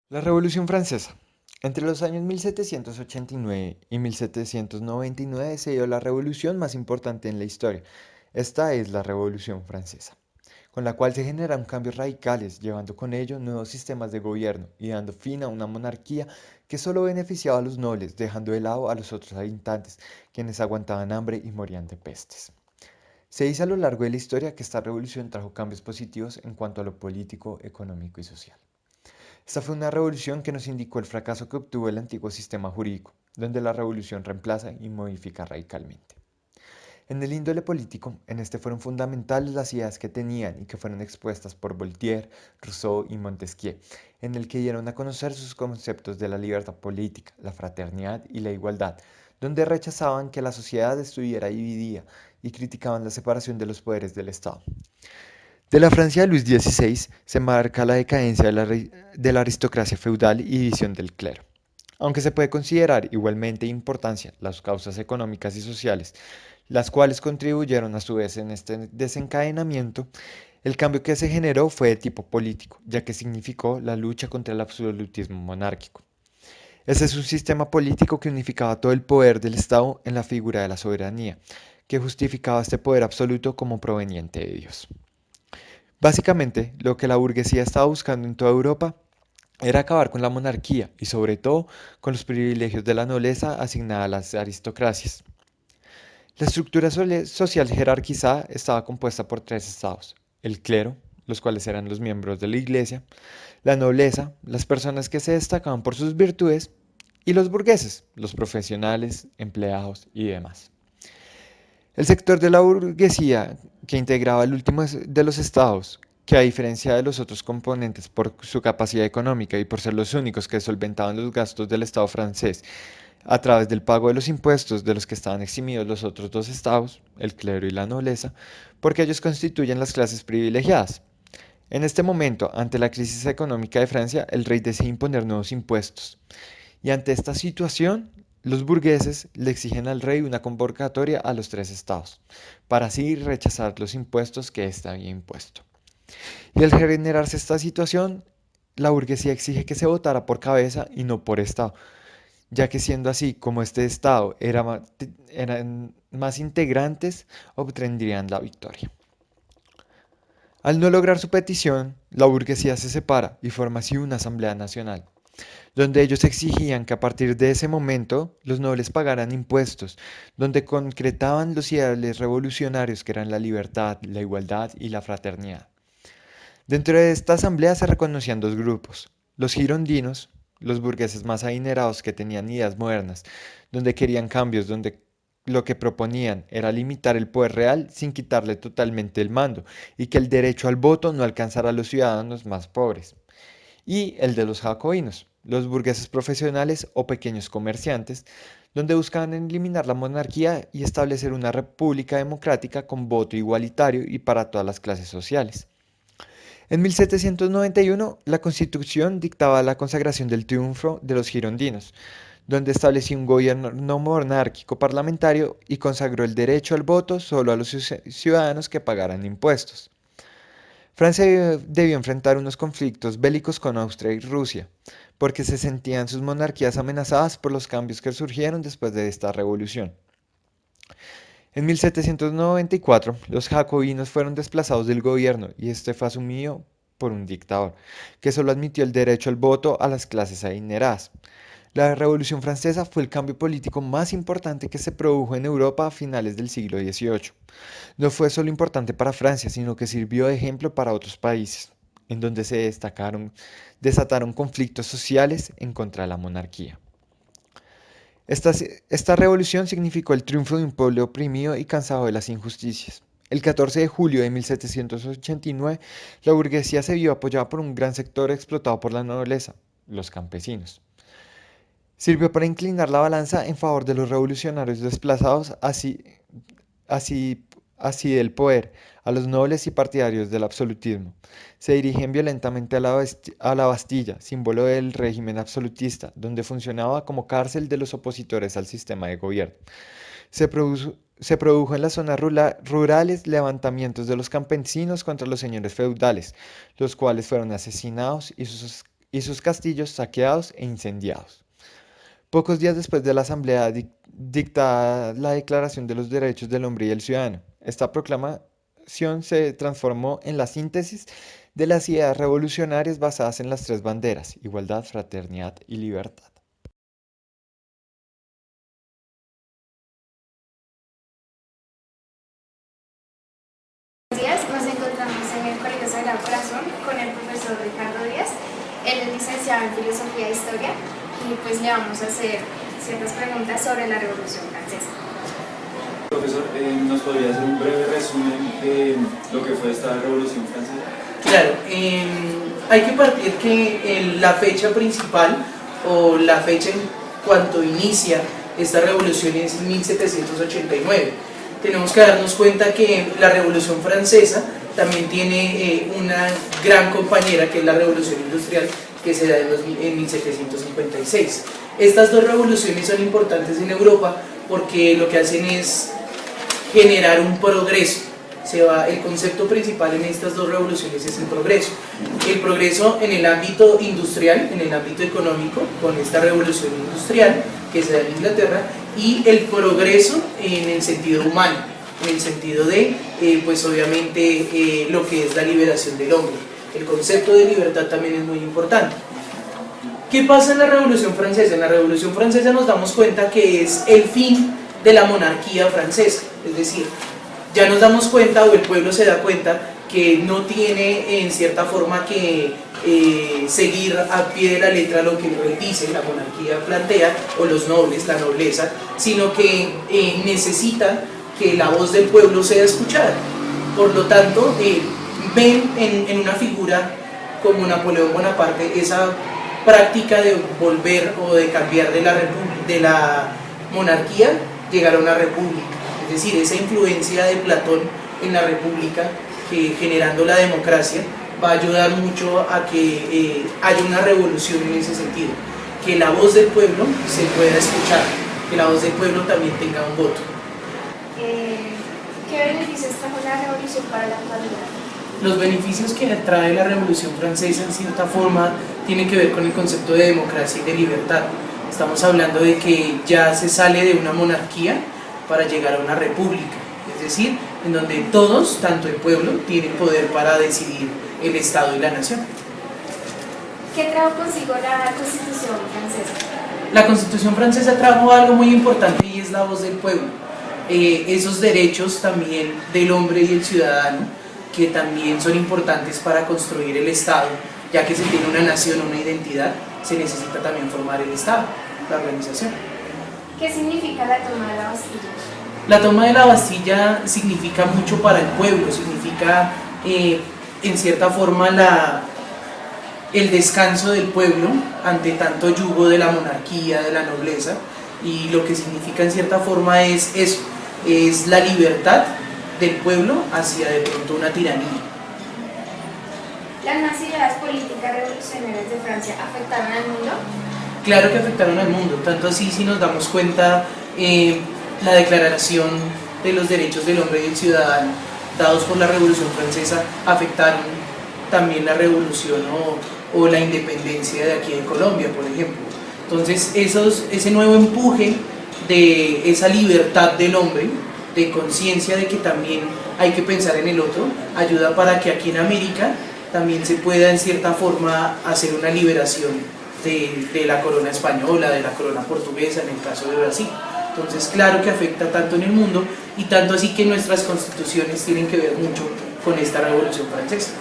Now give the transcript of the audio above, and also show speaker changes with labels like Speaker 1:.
Speaker 1: La Revolución Francesa. Entre los años 1789 y 1799 se dio la revolución más importante en la historia. Esta es la Revolución Francesa, con la cual se generaron cambios radicales, llevando con ello nuevos sistemas de gobierno y dando fin a una monarquía que solo beneficiaba a los nobles, dejando de lado a los otros habitantes, quienes aguantaban hambre y morían de pestes. Se dice a lo largo de la historia que esta revolución trajo cambios positivos en cuanto a lo político, económico y social. Esta fue una revolución que nos indicó el fracaso que obtuvo el antiguo sistema jurídico, donde la revolución reemplaza y modifica radicalmente. En el índole político, en este fueron fundamentales las ideas que tenían y que fueron expuestas por Voltaire, Rousseau y Montesquieu, en el que dieron a conocer sus conceptos de la libertad política, la fraternidad y la igualdad, donde rechazaban que la sociedad estuviera dividida y criticaban la separación de los poderes del Estado. De la Francia de Luis XVI se marca la decadencia de la aristocracia feudal y división del clero. Aunque se puede considerar igualmente importancia las causas económicas y sociales, las cuales contribuyeron a su vez en este desencadenamiento, el cambio que se generó fue de tipo político, ya que significó la lucha contra el absolutismo monárquico. Este es un sistema político que unificaba todo el poder del Estado en la figura de la soberanía, que justificaba este poder absoluto como proveniente de Dios. Básicamente, lo que la burguesía estaba buscando en toda Europa era acabar con la monarquía y sobre todo con los privilegios de la nobleza asignada a las aristocracias. La estructura social jerarquizada estaba compuesta por tres estados: el clero, los cuales eran los miembros de la iglesia; la nobleza, las personas que se destacaban por sus virtudes; y los burgueses, los profesionales, empleados y demás. El sector de la burguesía, que integraba el último de los estados, que a diferencia de los otros componentes por su capacidad económica y por ser los únicos que solventaban los gastos del Estado francés a través del pago de los impuestos de los que estaban eximidos los otros dos estados, el clero y la nobleza, porque ellos constituyen las clases privilegiadas. En este momento, ante la crisis económica de Francia, el rey decide imponer nuevos impuestos. Y ante esta situación, los burgueses le exigen al rey una convocatoria a los tres estados, para así rechazar los impuestos que éste había impuesto. Y al generarse esta situación, la burguesía exige que se votara por cabeza y no por estado, ya que siendo así como este estado eran más integrantes, obtendrían la victoria. Al no lograr su petición, la burguesía se separa y forma así una asamblea nacional, donde ellos exigían que a partir de ese momento los nobles pagaran impuestos, donde concretaban los ideales revolucionarios que eran la libertad, la igualdad y la fraternidad. Dentro de esta asamblea se reconocían dos grupos: los girondinos, los burgueses más adinerados que tenían ideas modernas, donde querían cambios, donde lo que proponían era limitar el poder real sin quitarle totalmente el mando y que el derecho al voto no alcanzara a los ciudadanos más pobres; y el de los jacobinos, los burgueses profesionales o pequeños comerciantes, donde buscaban eliminar la monarquía y establecer una república democrática con voto igualitario y para todas las clases sociales. En 1791, la Constitución dictaba la consagración del triunfo de los girondinos, donde estableció un gobierno no monárquico parlamentario y consagró el derecho al voto solo a los ciudadanos que pagaran impuestos. Francia debió enfrentar unos conflictos bélicos con Austria y Rusia, porque se sentían sus monarquías amenazadas por los cambios que surgieron después de esta revolución. En 1794, los jacobinos fueron desplazados del gobierno y este fue asumido por un dictador, que solo admitió el derecho al voto a las clases adineradas. La Revolución Francesa fue el cambio político más importante que se produjo en Europa a finales del siglo XVIII. No fue solo importante para Francia, sino que sirvió de ejemplo para otros países, en donde desataron conflictos sociales en contra de la monarquía. Esta, esta revolución significó el triunfo de un pueblo oprimido y cansado de las injusticias. El 14 de julio de 1789, la burguesía se vio apoyada por un gran sector explotado por la nobleza, los campesinos. Sirvió para inclinar la balanza en favor de los revolucionarios desplazados, así, así del poder, a los nobles y partidarios del absolutismo. Se dirigen violentamente a a la Bastilla, símbolo del régimen absolutista, donde funcionaba como cárcel de los opositores al sistema de gobierno. Se produjo en las zonas rurales levantamientos de los campesinos contra los señores feudales, los cuales fueron asesinados y sus y sus castillos saqueados e incendiados. Pocos días después de la Asamblea dicta la Declaración de los Derechos del Hombre y el Ciudadano. Esta proclamación se transformó en la síntesis de las ideas revolucionarias basadas en las tres banderas: igualdad, fraternidad y libertad.
Speaker 2: Días nos encontramos en el Colegio Sagrado Corazón con el profesor Ricardo Díaz. Él es licenciado en Filosofía e Historia y pues le vamos a hacer ciertas preguntas sobre la Revolución Francesa.
Speaker 3: Profesor, ¿nos podría hacer un breve resumen de lo que fue esta Revolución Francesa?
Speaker 4: Claro, hay que partir que la fecha principal o la fecha en cuanto inicia esta revolución es 1789. Tenemos que darnos cuenta que la Revolución Francesa también tiene una gran compañera, que es la Revolución Industrial, que se da en 1756. Estas dos revoluciones son importantes en Europa porque lo que hacen es generar un progreso. El concepto principal en estas dos revoluciones es el progreso. El progreso en el ámbito industrial, en el ámbito económico, con esta revolución industrial que se da en Inglaterra, y el progreso en el sentido humano, en el sentido de, pues obviamente, lo que es la liberación del hombre. El concepto de libertad también es muy importante. ¿Qué pasa en la Revolución Francesa? En la Revolución Francesa nos damos cuenta que es el fin de la monarquía francesa, es decir, ya nos damos cuenta, o el pueblo se da cuenta, que no tiene en cierta forma que seguir a pie de la letra lo que él dice, la monarquía plantea, o los nobles, la nobleza, sino que necesita que la voz del pueblo sea escuchada. Por lo tanto, ven en una figura como Napoleón Bonaparte esa práctica de volver o de cambiar de la monarquía, llegar a una república. Es decir, esa influencia de Platón en la república, que generando la democracia, va a ayudar mucho a que haya una revolución en ese sentido, que la voz del pueblo se pueda escuchar, que la voz del pueblo también tenga un voto.
Speaker 2: ¿Qué beneficios trajo la revolución para la actualidad?
Speaker 4: Los beneficios que trae la Revolución Francesa en cierta forma tienen que ver con el concepto de democracia y de libertad. Estamos hablando de que ya se sale de una monarquía para llegar a una república, es decir, en donde todos, tanto el pueblo, tienen poder para decidir el Estado y la nación.
Speaker 2: ¿Qué trajo consigo la Constitución francesa?
Speaker 4: La Constitución francesa trajo algo muy importante y es la voz del pueblo. Esos derechos también del hombre y el ciudadano, que también son importantes para construir el Estado, ya que se tiene una nación, una identidad, se necesita también formar el Estado, la organización.
Speaker 2: ¿Qué significa la toma de la Bastilla?
Speaker 4: La toma de la Bastilla significa mucho para el pueblo, significa en cierta forma el descanso del pueblo ante tanto yugo de la monarquía, de la nobleza, y lo que significa en cierta forma es eso, es la libertad del pueblo hacia de pronto una tiranía.
Speaker 2: ¿Las más ideas políticas revolucionarias de Francia afectaron al mundo?
Speaker 4: Claro que afectaron al mundo, tanto así si nos damos cuenta, la Declaración de los Derechos del Hombre y del Ciudadano, dados por la Revolución Francesa, afectaron también la revolución o la independencia de aquí de Colombia, por ejemplo. Entonces, ese nuevo empuje de esa libertad del hombre, de conciencia de que también hay que pensar en el otro, ayuda para que aquí en América también se pueda en cierta forma hacer una liberación de la corona española, de la corona portuguesa, en el caso de Brasil. Entonces, claro que afecta tanto en el mundo, y tanto así que nuestras constituciones tienen que ver mucho con esta Revolución Francesa.